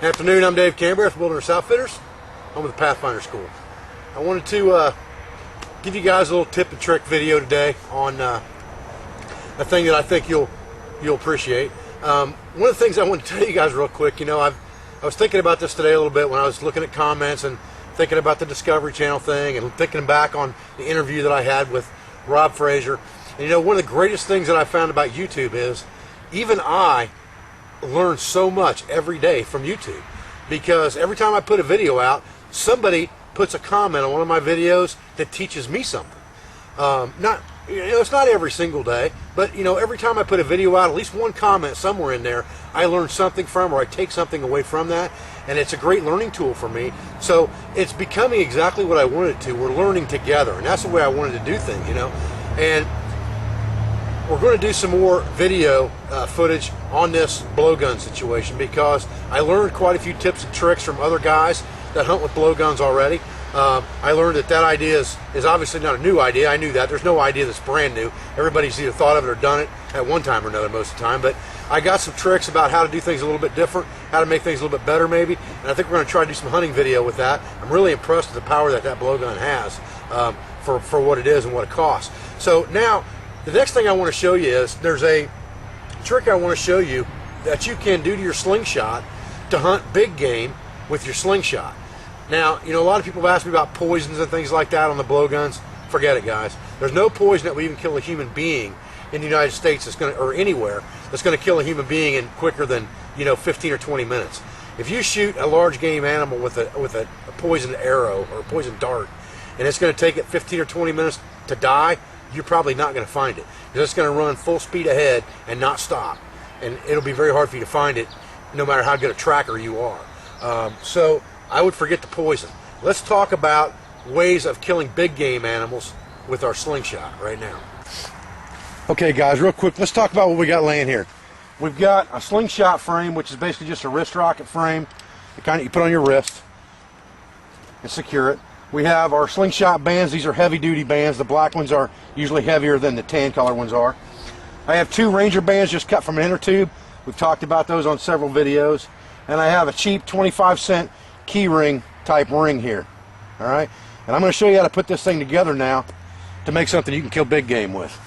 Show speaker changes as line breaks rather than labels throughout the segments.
Afternoon, I'm Dave Canterbury with Wilderness Outfitters. I'm with the Pathfinder School. I wanted to give you guys a little tip and trick video today on a thing that I think you'll appreciate. One of the things I want to tell you guys real quick, I was thinking about this today a little bit when I was looking at comments and thinking about the Discovery Channel thing and thinking back on the interview that I had with Rob Fraser. And one of the greatest things that I found about YouTube is even I learn so much every day from YouTube, because every time I put a video out, somebody puts a comment on one of my videos that teaches me something. It's not every single day, but every time I put a video out, at least one comment somewhere in there I learn something from, or I take something away from that, and it's a great learning tool for me. So it's becoming exactly what I wanted it to. We're learning together, and that's the way I wanted to do things, and we're going to do some more video footage on this blowgun situation, because I learned quite a few tips and tricks from other guys that hunt with blowguns already. I learned that idea is obviously not a new idea. I knew that. There's no idea that's brand new. Everybody's either thought of it or done it at one time or another most of the time. But I got some tricks about how to do things a little bit different, how to make things a little bit better maybe, and I think we're going to try to do some hunting video with that. I'm really impressed with the power that blowgun has for what it is and what it costs. So now, the next thing I want to show you is there's a trick I want to show you that you can do to your slingshot to hunt big game with your slingshot. Now, a lot of people have asked me about poisons and things like that on the blowguns. Forget it, guys. There's no poison that will even kill a human being in the United States or anywhere that's going to kill a human being in quicker than 15 or 20 minutes. If you shoot a large game animal with a poisoned arrow or a poisoned dart, and it's going to take it 15 or 20 minutes to die, you're probably not going to find it, because it's going to run full speed ahead and not stop, and it'll be very hard for you to find it no matter how good a tracker you are. So I would forget the poison. Let's talk about ways of killing big game animals with our slingshot right now. Okay guys, real quick, let's talk about what we got laying here. We've got a slingshot frame, which is basically just a wrist rocket frame. The kind you put on your wrist and secure it. We have our slingshot bands. These are heavy duty bands. The black ones are usually heavier than the tan color ones are. I have two Ranger bands just cut from an inner tube. We've talked about those on several videos. And I have a cheap 25-cent key ring type ring here. Alright? And I'm going to show you how to put this thing together now to make something you can kill big game with.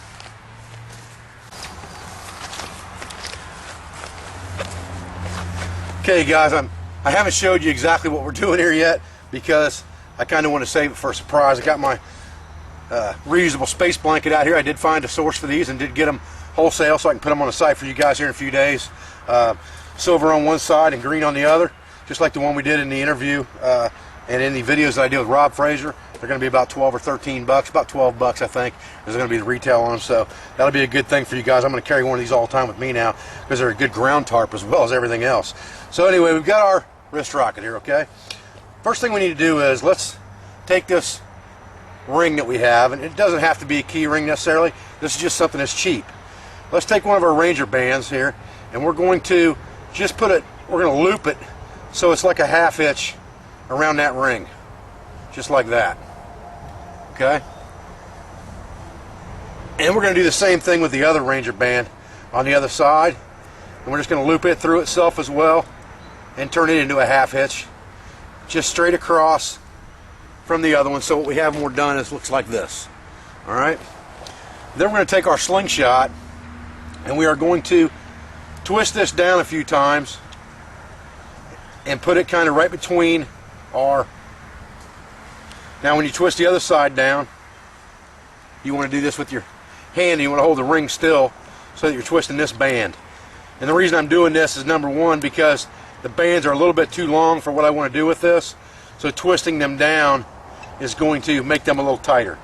Okay guys, I haven't showed you exactly what we're doing here yet, because I kind of want to save it for a surprise. I got my reusable space blanket out here. I did find a source for these and did get them wholesale, so I can put them on the site for you guys here in a few days. Silver on one side and green on the other, just like the one we did in the interview and in the videos that I did with Rob Fraser. They're going to be about 12 or 13 bucks, about 12 bucks I think is going to be the retail on them, so that'll be a good thing for you guys. I'm going to carry one of these all the time with me now, because they're a good ground tarp as well as everything else. So anyway, we've got our wrist rocket here, okay? First thing we need to do is let's take this ring that we have, and it doesn't have to be a key ring necessarily. This is just something that's cheap. Let's take one of our Ranger bands here, and we're going to just we're going to loop it so it's like a half hitch around that ring, just like that. Okay? And we're going to do the same thing with the other Ranger band on the other side, and we're just going to loop it through itself as well and turn it into a half hitch, just straight across from the other one. So what we have when we're done is looks like this. Alright? Then we're going to take our slingshot and we are going to twist this down a few times and put it kind of right between our... Now when you twist the other side down, you want to do this with your hand, and you want to hold the ring still so that you're twisting this band. And the reason I'm doing this is, number one, because the bands are a little bit too long for what I want to do with this, so twisting them down is going to make them a little tighter.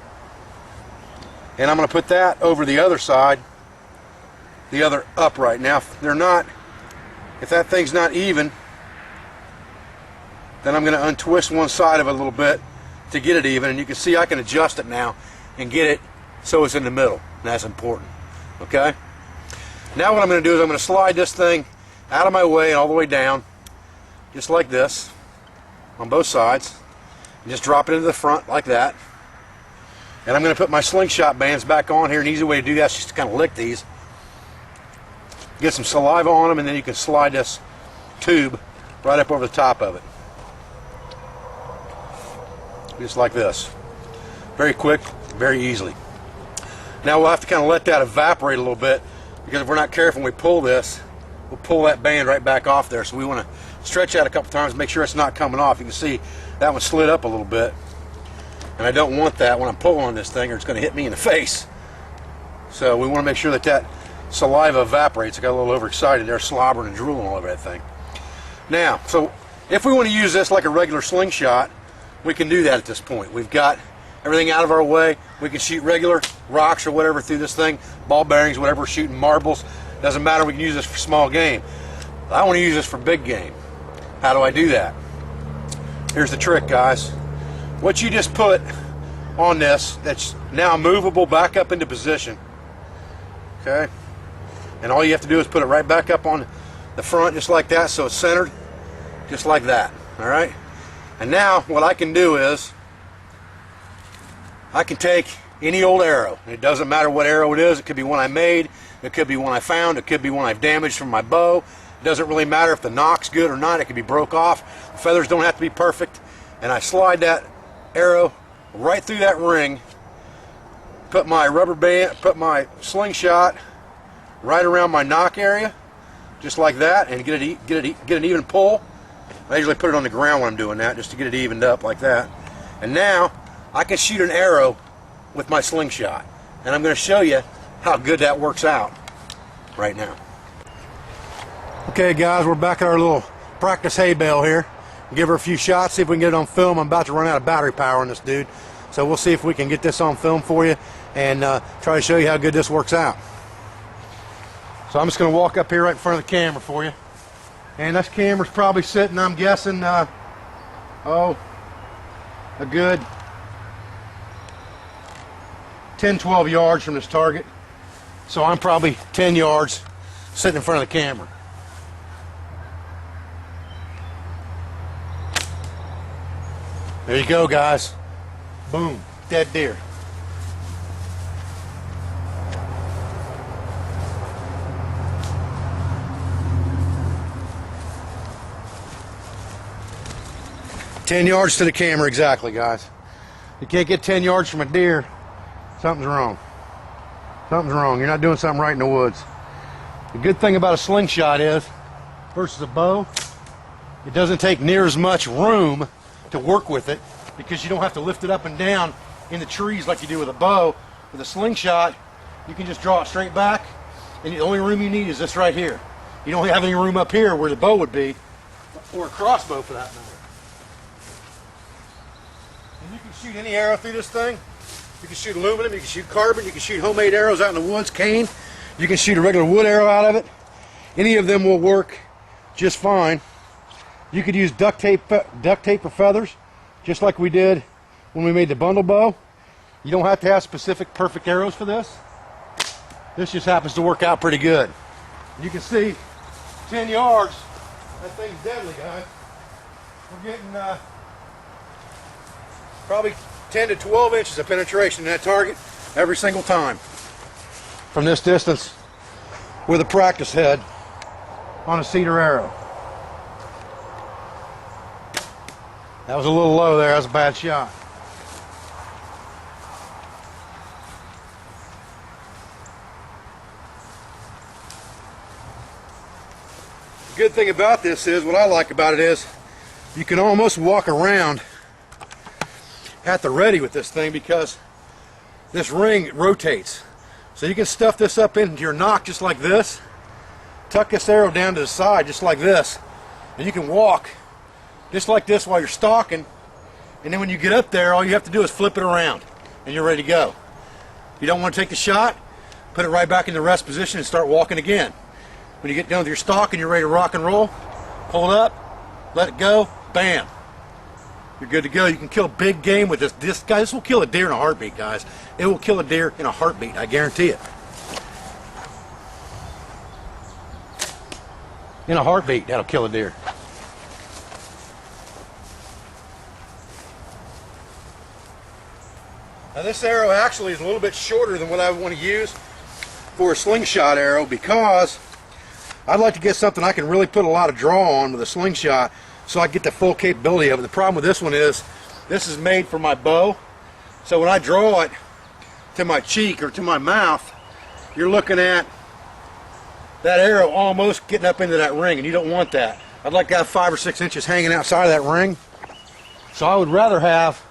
And I'm going to put that over the other side, the other upright. Now if that thing's not even, then I'm going to untwist one side of it a little bit to get it even, and you can see I can adjust it now and get it so it's in the middle, and that's important. Okay? Now what I'm going to do is I'm going to slide this thing out of my way and all the way down, just like this, on both sides, and just drop it into the front like that. And I'm going to put my slingshot bands back on here. An easy way to do that is just to kind of lick these, get some saliva on them, and then you can slide this tube right up over the top of it. Just like this. Very quick, very easily. Now we'll have to kind of let that evaporate a little bit, because if we're not careful when we pull this, we'll pull that band right back off there. So we want to stretch out a couple times, make sure it's not coming off. You can see that one slid up a little bit, and I don't want that when I'm pulling on this thing, or it's going to hit me in the face. So we want to make sure that that saliva evaporates. I got a little overexcited there, slobbering and drooling all over that thing. Now, so if we want to use this like a regular slingshot, we can do that at this point. We've got everything out of our way. We can shoot regular rocks or whatever through this thing, ball bearings, whatever, we're shooting marbles. Doesn't matter, we can use this for small game. I want to use this for big game. How do I do that? Here's the trick, guys. What you just put on this, that's now movable back up into position, okay? And all you have to do is put it right back up on the front, just like that, so it's centered, just like that, all right? And now what I can do is I can take any old arrow. It doesn't matter what arrow it is. It could be one I made, it could be one I found, it could be one I've damaged from my bow. It doesn't really matter if the knock's good or not. It could be broke off. The feathers don't have to be perfect. And I slide that arrow right through that ring, put my rubber band, put my slingshot right around my knock area, just like that, and get an even pull. I usually put it on the ground when I'm doing that, just to get it evened up like that. And now I can shoot an arrow with my slingshot, and I'm going to show you how good that works out right now. Okay guys, we're back at our little practice hay bale here. Give her a few shots, see if we can get it on film. I'm about to run out of battery power on this dude, so we'll see if we can get this on film for you and try to show you how good this works out. So I'm just going to walk up here right in front of the camera for you, and this camera's probably sitting, I'm guessing, a good 10-12 yards from this target. So I'm probably 10 yards sitting in front of the camera. There you go, guys. Boom, dead deer. "10 yards to the camera exactly, guys. You can't get 10 yards from a deer, something's wrong. Something's wrong. You're not doing something right in the woods. The good thing about a slingshot is, versus a bow, it doesn't take near as much room to work with it, because you don't have to lift it up and down in the trees like you do with a bow. With a slingshot, you can just draw it straight back, and the only room you need is this right here. You don't have any room up here where the bow would be, or a crossbow for that matter. And you can shoot any arrow through this thing. You can shoot aluminum, you can shoot carbon, you can shoot homemade arrows out in the woods, cane. You can shoot a regular wood arrow out of it. Any of them will work just fine. You could use duct tape or feathers, just like we did when we made the bundle bow. You don't have to have specific perfect arrows for this. This just happens to work out pretty good. You can see 10 yards, that thing's deadly, guys. We're getting probably 10 to 12 inches of penetration in that target every single time from this distance with a practice head on a cedar arrow. That was a little low there. That was a bad shot. The good thing about this is, what I like about it is, you can almost walk around at the ready with this thing, because this ring rotates. So you can stuff this up into your nock just like this, tuck this arrow down to the side just like this, and you can walk just like this while you're stalking, and then when you get up there, all you have to do is flip it around and you're ready to go. If you don't want to take the shot, put it right back in the rest position and start walking again. When you get done with your stalk and you're ready to rock and roll, hold up, let it go, bam. You're good to go. You can kill big game with this. This will kill a deer in a heartbeat, guys. It will kill a deer in a heartbeat, I guarantee it. In a heartbeat, that'll kill a deer. Now this arrow actually is a little bit shorter than what I want to use for a slingshot arrow, because I'd like to get something I can really put a lot of draw on with a slingshot so I can get the full capability of it. The problem with this one is this is made for my bow. So when I draw it to my cheek or to my mouth, you're looking at that arrow almost getting up into that ring, and you don't want that. I'd like to have 5 or 6 inches hanging outside of that ring. So I would rather have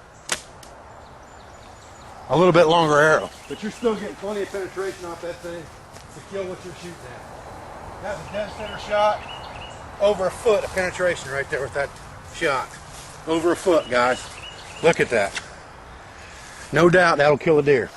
a little bit longer arrow. But you're still getting plenty of penetration off that thing to kill what you're shooting at. That's a dead center shot. Over a foot of penetration right there with that shot. Over a foot, guys. Look at that. No doubt that'll kill a deer.